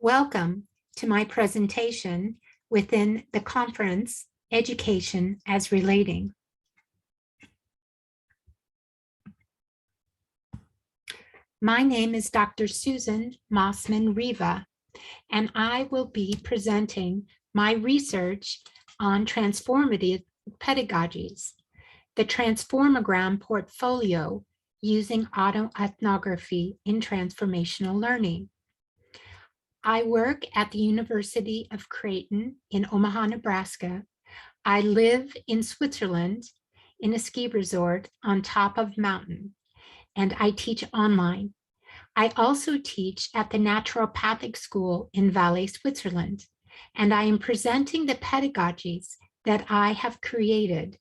Welcome to my presentation within the conference, Education as Relating. My name is Dr. Susan Mossman-Riva, and I will be presenting my research on transformative pedagogies, the transformogram portfolio using autoethnography in transformational learning. I work at the University of Creighton in Omaha, Nebraska. I live in Switzerland in a ski resort on top of a mountain, and I teach online. I also teach at the naturopathic school in Valais, Switzerland, and I am presenting the pedagogies that I have created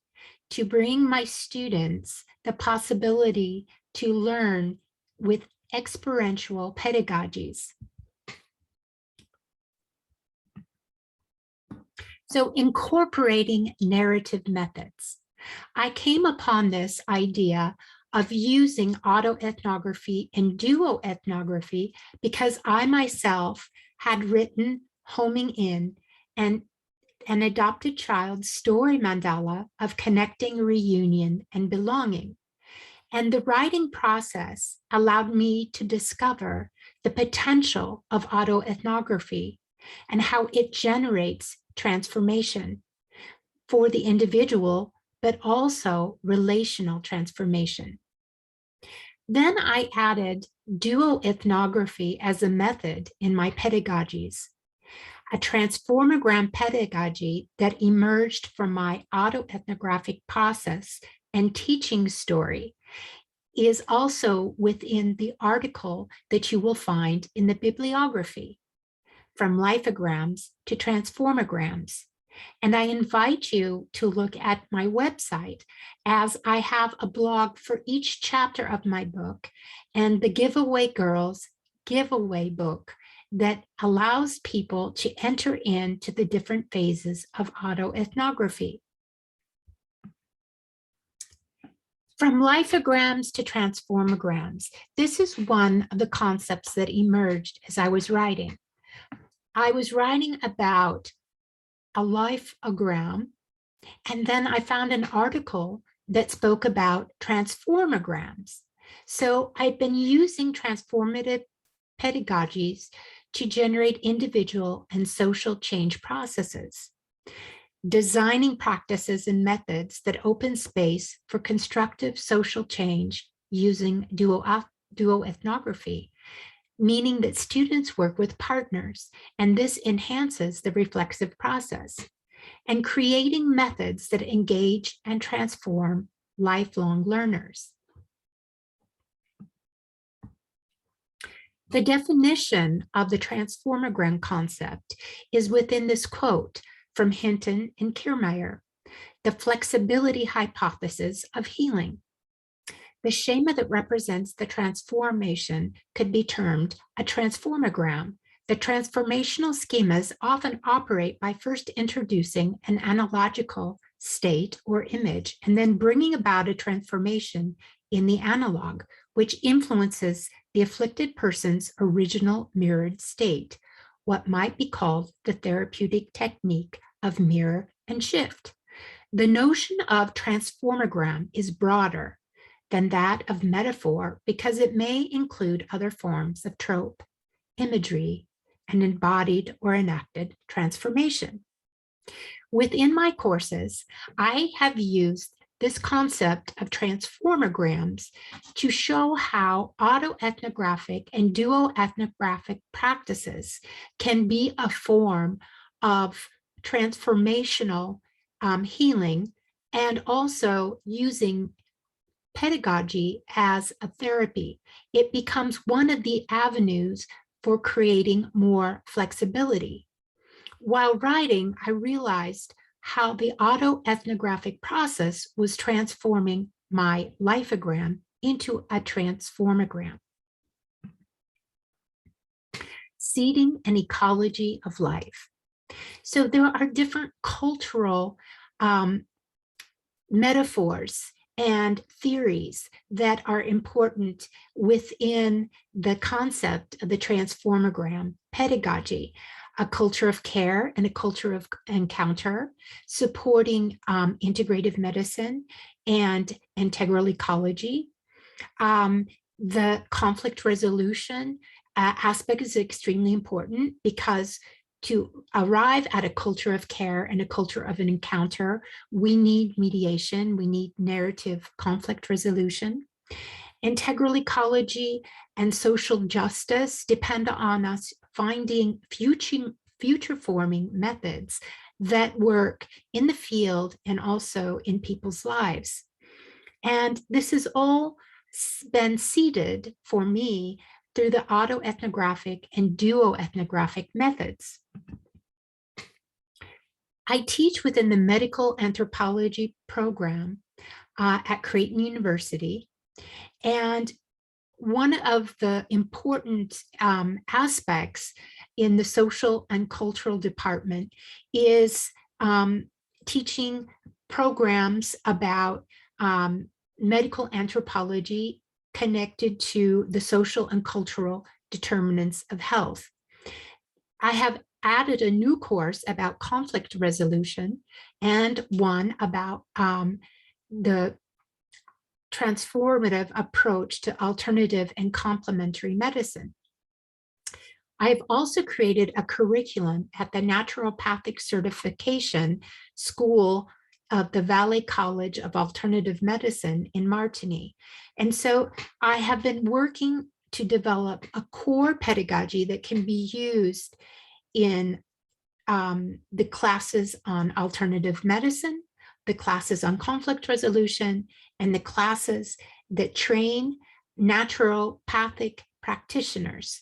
to bring my students the possibility to learn with experiential pedagogies. So incorporating narrative methods. I came upon this idea of using autoethnography and duoethnography because I myself had written Homing In and an adopted child's story mandala of connecting, reunion, and belonging. And the writing process allowed me to discover the potential of autoethnography and how it generates transformation for the individual, but also relational transformation. Then I added duoethnography as a method in my pedagogies, a transformogram pedagogy that emerged from my autoethnographic process and teaching story is also within the article that you will find in the bibliography, from lithograms to transformograms. And I invite you to look at my website, as I have a blog for each chapter of my book and the Giveaway Girls giveaway book that allows people to enter into the different phases of autoethnography. From lithograms to transformograms, this is one of the concepts that emerged as I was writing. I was writing about a lithogram, and then I found an article that spoke about transformograms. So I've been using transformative pedagogies to generate individual and social change processes, designing practices and methods that open space for constructive social change using duoethnography, meaning that students work with partners, and this enhances the reflexive process, and creating methods that engage and transform lifelong learners. The definition of the transformogram concept is within this quote from Hinton and Kiermaier, the flexibility hypothesis of healing. The schema that represents the transformation could be termed a transformogram. The transformational schemas often operate by first introducing an analogical state or image and then bringing about a transformation in the analog, which influences the afflicted person's original mirrored state, what might be called the therapeutic technique of mirror and shift. The notion of transformogram is broader than that of metaphor because it may include other forms of trope, imagery, and embodied or enacted transformation. Within my courses, I have used this concept of transformograms to show how autoethnographic and duoethnographic practices can be a form of transformational healing, and also using pedagogy as a therapy. It becomes one of the avenues for creating more flexibility. While writing, I realized how the autoethnographic process was transforming my lithogram into a transformogram. Seeding an ecology of life. So there are different cultural metaphors and theories that are important within the concept of the transformagram pedagogy, a culture of care and a culture of encounter, supporting integrative medicine and integral ecology. The conflict resolution aspect is extremely important because to arrive at a culture of care and a culture of an encounter, we need mediation, we need narrative conflict resolution. Integral ecology and social justice depend on us finding future forming methods that work in the field and also in people's lives. And this has all been seeded for me through the autoethnographic and duoethnographic methods. I teach within the medical anthropology program at Creighton University. And one of the important aspects in the social and cultural department is teaching programs about medical anthropology connected to the social and cultural determinants of health. I have added a new course about conflict resolution and one about the transformative approach to alternative and complementary medicine. I've also created a curriculum at the Naturopathic Certification School of the Valais College of Alternative Medicine in Martigny. And so I have been working to develop a core pedagogy that can be used in the classes on alternative medicine, the classes on conflict resolution, and the classes that train naturopathic practitioners.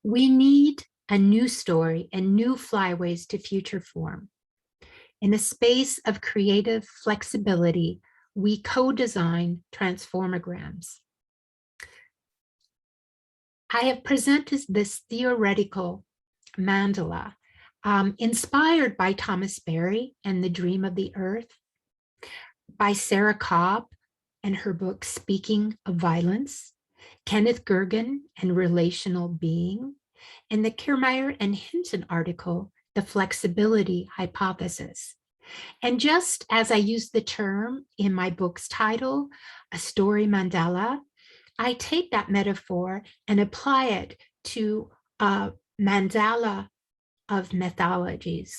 We need a new story and new flyways to future form. In a space of creative flexibility, we co-design transformograms. I have presented this theoretical mandala inspired by Thomas Berry and the Dream of the Earth, by Sarah Cobb and her book Speaking of Violence, Kenneth Gergen and Relational Being, and the Kiermaier and Hinton article, The Flexibility Hypothesis. And just as I use the term in my book's title, A Story Mandala, I take that metaphor and apply it to a mandala of methodologies.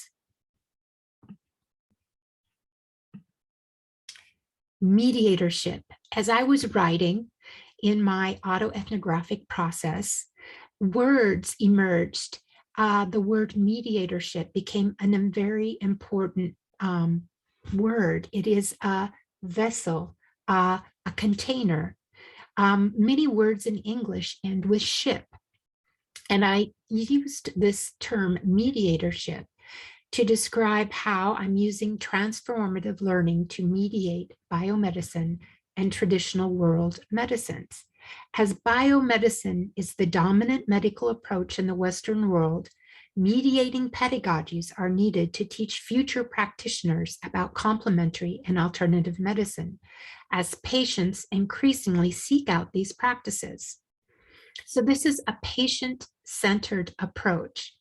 Mediatorship. As I was writing in my autoethnographic process, words emerged. The word mediatorship became a very important word. It is a vessel, a container. Many words in English end with ship. And I used this term mediatorship to describe how I'm using transformative learning to mediate biomedicine and traditional world medicines. As biomedicine is the dominant medical approach in the Western world, mediating pedagogies are needed to teach future practitioners about complementary and alternative medicine, as patients increasingly seek out these practices. So this is a patient-centered approach,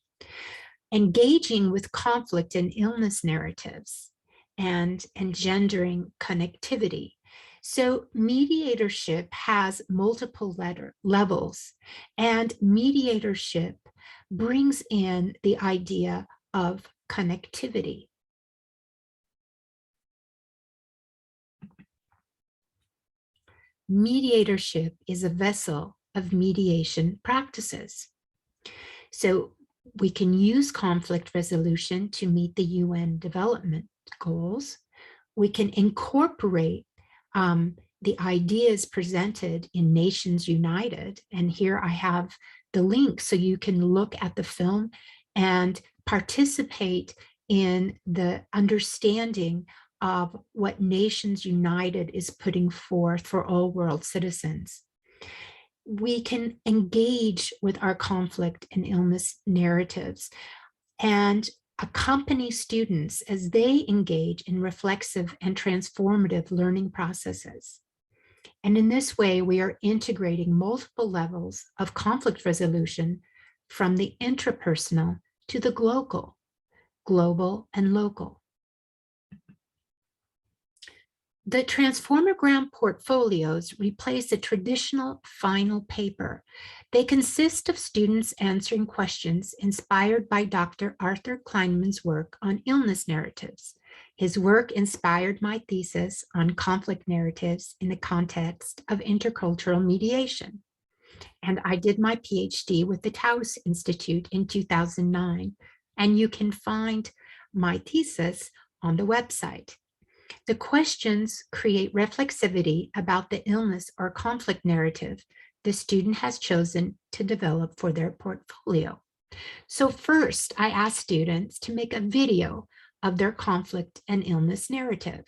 engaging with conflict and illness narratives and engendering connectivity. So mediatorship has multiple levels, and mediatorship brings in the idea of connectivity. Mediatorship is a vessel of mediation practices. So we can use conflict resolution to meet the UN development goals. We can incorporate the ideas presented in Nations United. And here I have the link so you can look at the film and participate in the understanding of what Nations United is putting forth for all world citizens. We can engage with our conflict and illness narratives and accompany students as they engage in reflexive and transformative learning processes. And in this way, we are integrating multiple levels of conflict resolution from the intrapersonal to the global and local. The transformagram portfolios replace the traditional final paper. They consist of students answering questions inspired by Dr. Arthur Kleinman's work on illness narratives. His work inspired my thesis on conflict narratives in the context of intercultural mediation. And I did my PhD with the Taos Institute in 2009, and you can find my thesis on the website. The questions create reflexivity about the illness or conflict narrative the student has chosen to develop for their portfolio. So first, I ask students to make a video of their conflict and illness narrative.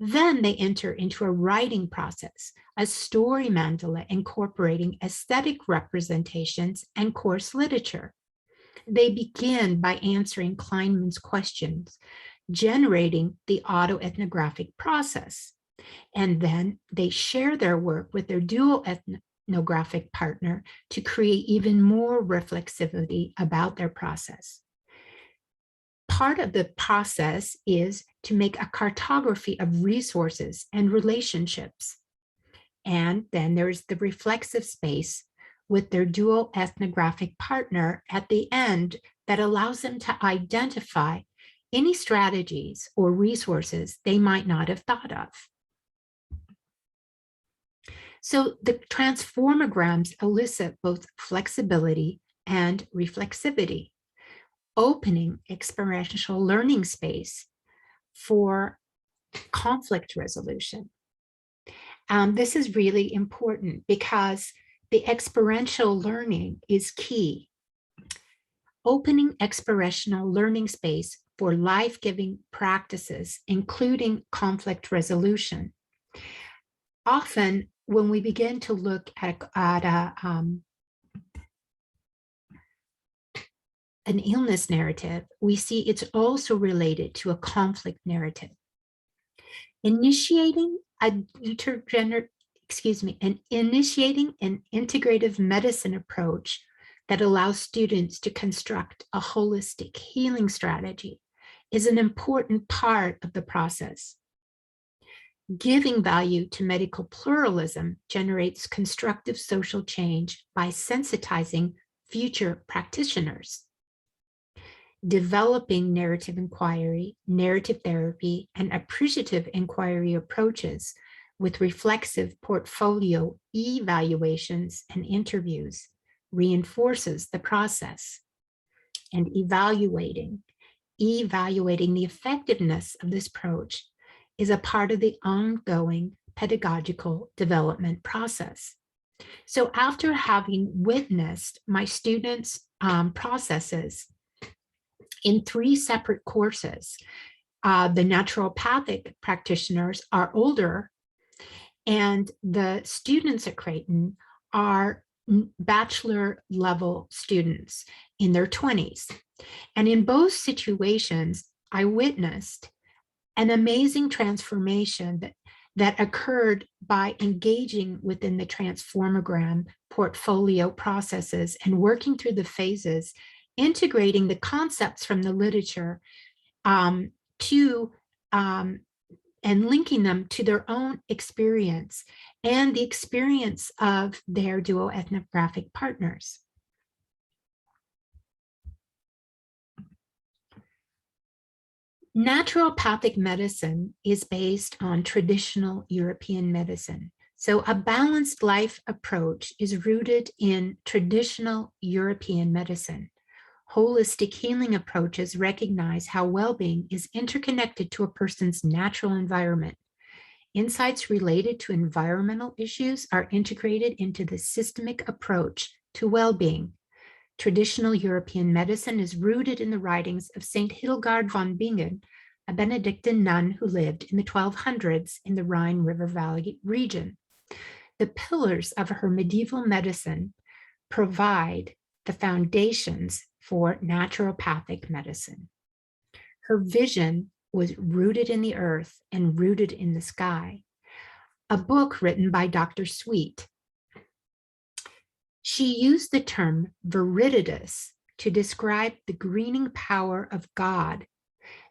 Then they enter into a writing process, a story mandala incorporating aesthetic representations and course literature. They begin by answering Kleinman's questions, generating the autoethnographic process. And then they share their work with their dual ethnographic partner to create even more reflexivity about their process. Part of the process is to make a cartography of resources and relationships. And then there's the reflexive space with their dual ethnographic partner at the end that allows them to identify any strategies or resources they might not have thought of. So the transformograms elicit both flexibility and reflexivity, opening experiential learning space for conflict resolution. This is really important because the experiential learning is key. Opening experiential learning space for life-giving practices, including conflict resolution. Often, when we begin to look at an illness narrative, we see it's also related to a conflict narrative. Initiating an integrative medicine approach that allows students to construct a holistic healing strategy is an important part of the process. Giving value to medical pluralism generates constructive social change by sensitizing future practitioners. Developing narrative inquiry, narrative therapy, and appreciative inquiry approaches with reflexive portfolio evaluations and interviews reinforces the process. And evaluating the effectiveness of this approach is a part of the ongoing pedagogical development process. So after having witnessed my students' processes in 3 separate courses, the naturopathic practitioners are older, and the students at Creighton are bachelor level students in their 20s. And in both situations, I witnessed an amazing transformation that occurred by engaging within the transformagram portfolio processes and working through the phases, integrating the concepts from the literature and linking them to their own experience and the experience of their dual ethnographic partners. Naturopathic medicine is based on traditional European medicine. So a balanced life approach is rooted in traditional European medicine. Holistic healing approaches recognize how well-being is interconnected to a person's natural environment. Insights related to environmental issues are integrated into the systemic approach to well-being. Traditional European medicine is rooted in the writings of Saint Hildegard von Bingen, a Benedictine nun who lived in the 1200s in the Rhine River Valley region. The pillars of her medieval medicine provide the foundations for naturopathic medicine. Her vision was rooted in the earth and rooted in the sky. A book written by Dr. Sweet. She used the term viriditas to describe the greening power of God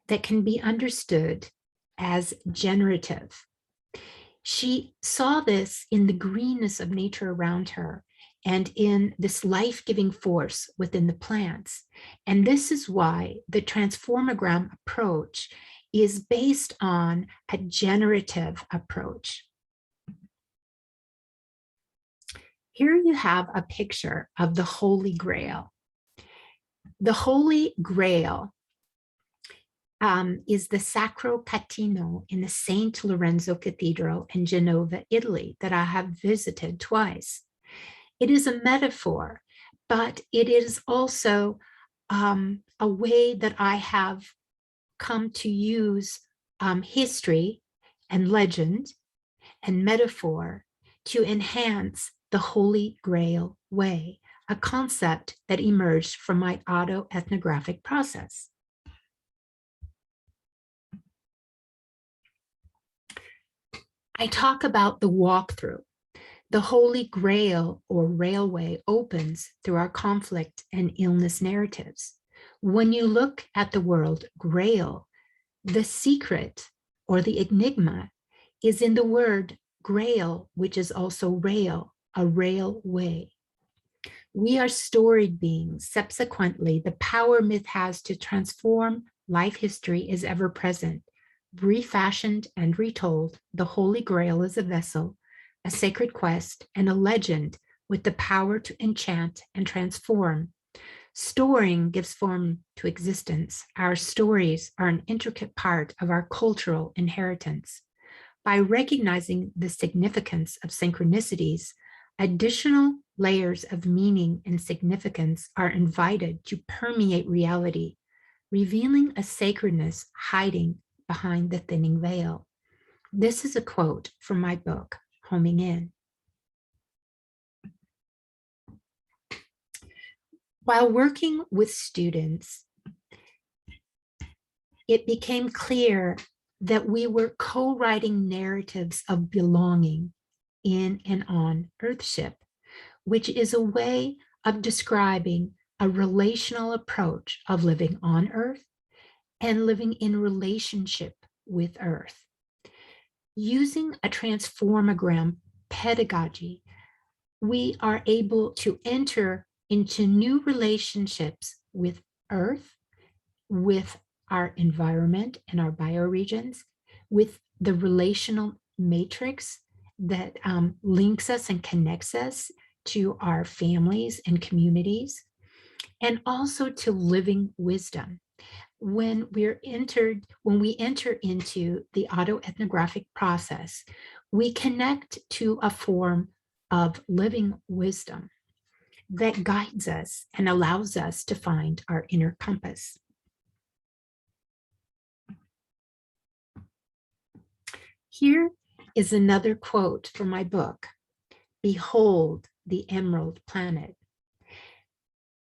that can be understood as generative. She saw this in the greenness of nature around her and in this life-giving force within the plants. And this is why the transformogram approach is based on a generative approach. Here you have a picture of the Holy Grail. The Holy Grail is the Sacro Catino in the St. Lorenzo Cathedral in Genova, Italy, that I have visited twice. It is a metaphor, but it is also a way that I have come to use history and legend and metaphor to enhance the Holy Grail way, a concept that emerged from my auto-ethnographic process. I talk about the walkthrough. The Holy Grail or railway opens through our conflict and illness narratives. When you look at the word grail, the secret or the enigma is in the word grail, which is also rail, a railway. We are storied beings. Subsequently, the power myth has to transform life history is ever present. Refashioned and retold, the Holy Grail is a vessel, a sacred quest, and a legend with the power to enchant and transform. Storing gives form to existence. Our stories are an intricate part of our cultural inheritance. By recognizing the significance of synchronicities, additional layers of meaning and significance are invited to permeate reality, revealing a sacredness hiding behind the thinning veil. This is a quote from my book, Homing In. While working with students, it became clear that we were co-writing narratives of belonging in and on Earthship, which is a way of describing a relational approach of living on Earth and living in relationship with Earth. Using a transformogram pedagogy, we are able to enter into new relationships with Earth, with our environment and our bioregions, with the relational matrix that links us and connects us to our families and communities, and also to living wisdom. When we enter into the autoethnographic process, we connect to a form of living wisdom that guides us and allows us to find our inner compass. Here is another quote from my book, "Behold the Emerald Planet,"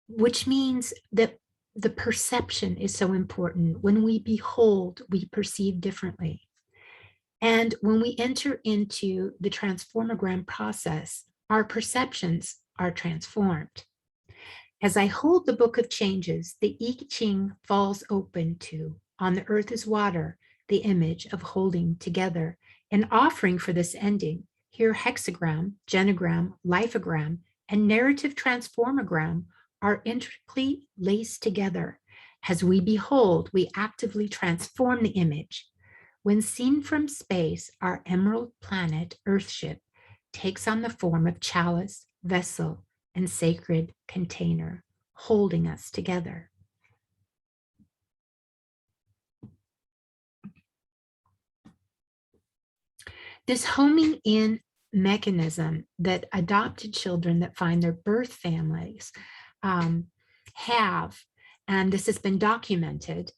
which means that the perception is so important. When we behold, we perceive differently. And when we enter into the transformogram process, our perceptions are transformed. As I hold the Book of Changes, the I Ching falls open to, on the earth is water, the image of holding together. An offering for this ending, here hexagram, genogram, lithogram, and narrative transformogram are intricately laced together. As we behold, we actively transform the image. When seen from space, our emerald planet, Earthship, takes on the form of chalice, vessel, and sacred container, holding us together. This homing in mechanism that adopted children that find their birth families have, and this has been documented,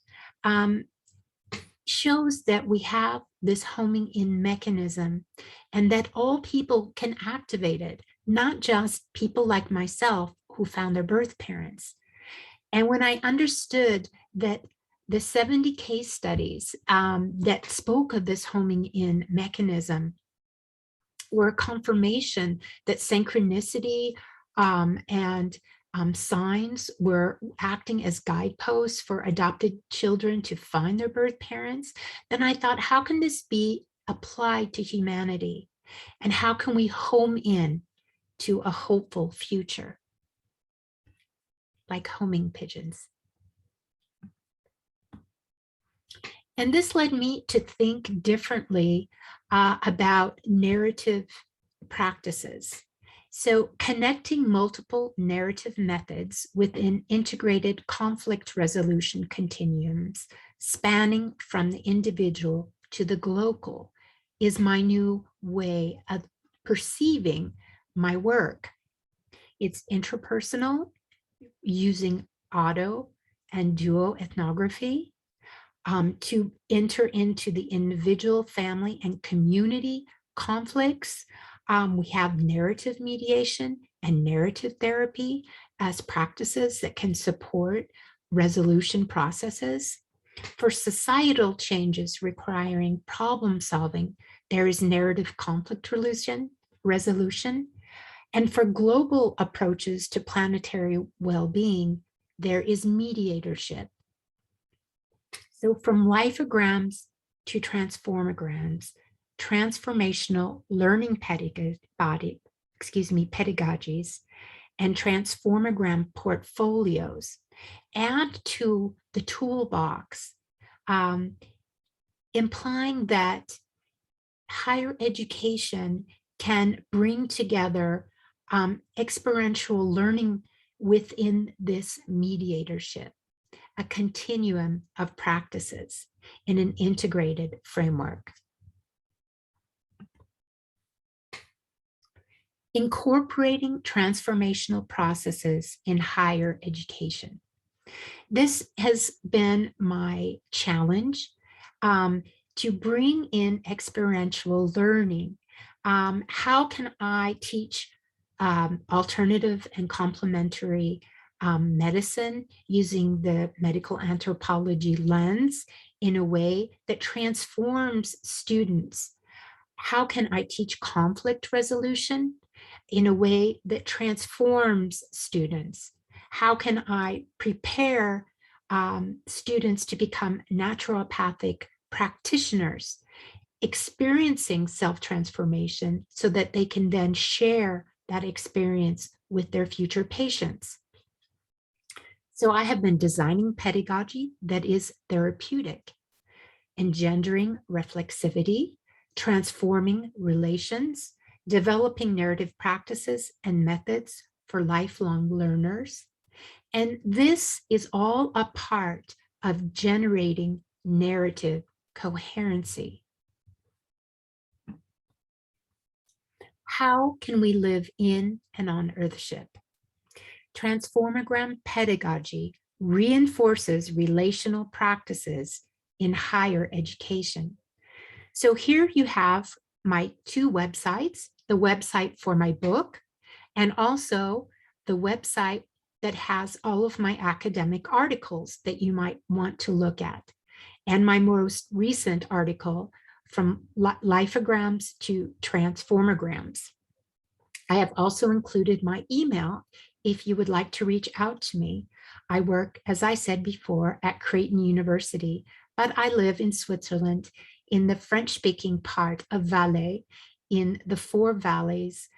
shows that we have this homing in mechanism and that all people can activate it, not just people like myself who found their birth parents. And when I understood that The 70 case studies that spoke of this homing in mechanism were a confirmation that synchronicity and signs were acting as guideposts for adopted children to find their birth parents. Then I thought, how can this be applied to humanity? And how can we home in to a hopeful future? Like homing pigeons. And this led me to think differently about narrative practices. So connecting multiple narrative methods within integrated conflict resolution continuums, spanning from the individual to the global, is my new way of perceiving my work. It's interpersonal, using auto and duo ethnography, to enter into the individual, family, and community conflicts. We have narrative mediation and narrative therapy as practices that can support resolution processes. For societal changes requiring problem solving, there is narrative conflict resolution. And for global approaches to planetary well-being, there is mediatorship. So from lifograms to transformograms, transformational learning pedagogies, and transformogram portfolios add to the toolbox, implying that higher education can bring together experiential learning within this mediatorship, a continuum of practices in an integrated framework. Incorporating transformational processes in higher education. This has been my challenge, to bring in experiential learning. How can I teach alternative and complementary medicine using the medical anthropology lens in a way that transforms students? How can I teach conflict resolution in a way that transforms students? How can I prepare students to become naturopathic practitioners, experiencing self-transformation so that they can then share that experience with their future patients? So I have been designing pedagogy that is therapeutic, engendering reflexivity, transforming relations, developing narrative practices and methods for lifelong learners. And this is all a part of generating narrative coherency. How can we live in and on Earthship? Transformogram pedagogy reinforces relational practices in higher education. So here you have my two websites, the website for my book, and also the website that has all of my academic articles that you might want to look at. And my most recent article, from lifograms to transformograms. I have also included my email if you would like to reach out to me. I work, as I said before, at Creighton University, but I live in Switzerland in the French-speaking part of Valais, in the four valleys,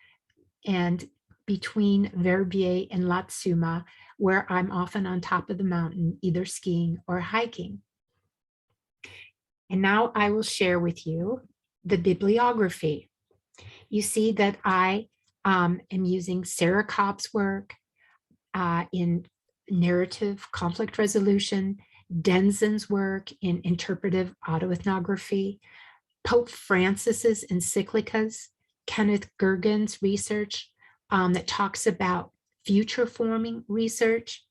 and between Verbier and Latsuma, where I'm often on top of the mountain, either skiing or hiking. And now I will share with you the bibliography. You see that I am using Sarah Cobb's work in narrative conflict resolution, Denzin's work in interpretive autoethnography, Pope Francis's encyclicas, Kenneth Gergen's research that talks about future forming research,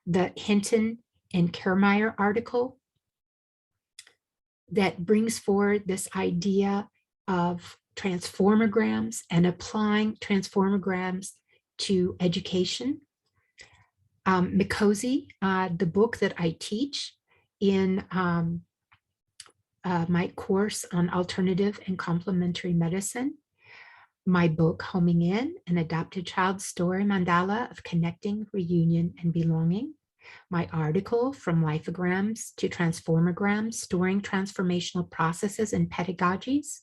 the Hinton and Kiermaier article that brings forward this idea of transformograms and applying transformograms to education. Mikosi, the book that I teach, in my course on alternative and complementary medicine, my book, Homing In, an adopted child story mandala of connecting, reunion, and belonging, my article, From Lifeograms to Transformograms, Storing Transformational Processes and Pedagogies,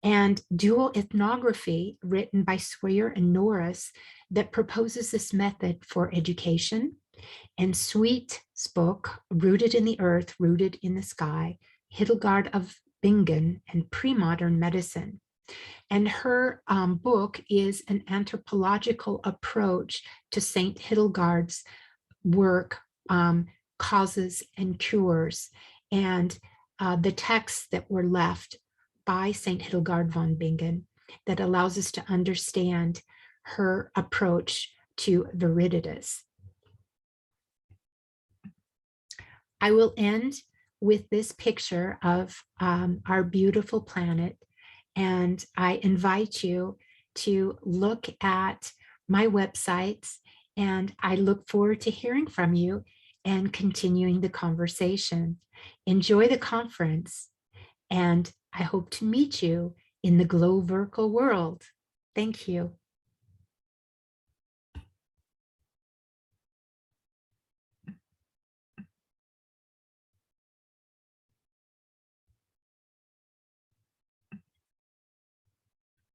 and Dual Ethnography, written by Sawyer and Norris, that proposes this method for education, and Sweet's book, Rooted in the Earth, Rooted in the Sky, Hildegard of Bingen and Pre-Modern Medicine. And her book is an anthropological approach to Saint Hildegard's work, Causes and Cures, and the texts that were left by Saint Hildegard von Bingen that allows us to understand her approach to viriditas. I will end with this picture of our beautiful planet, and I invite you to look at my websites, and I look forward to hearing from you and continuing the conversation. Enjoy the conference, and I hope to meet you in the Glow Virtual world. Thank you.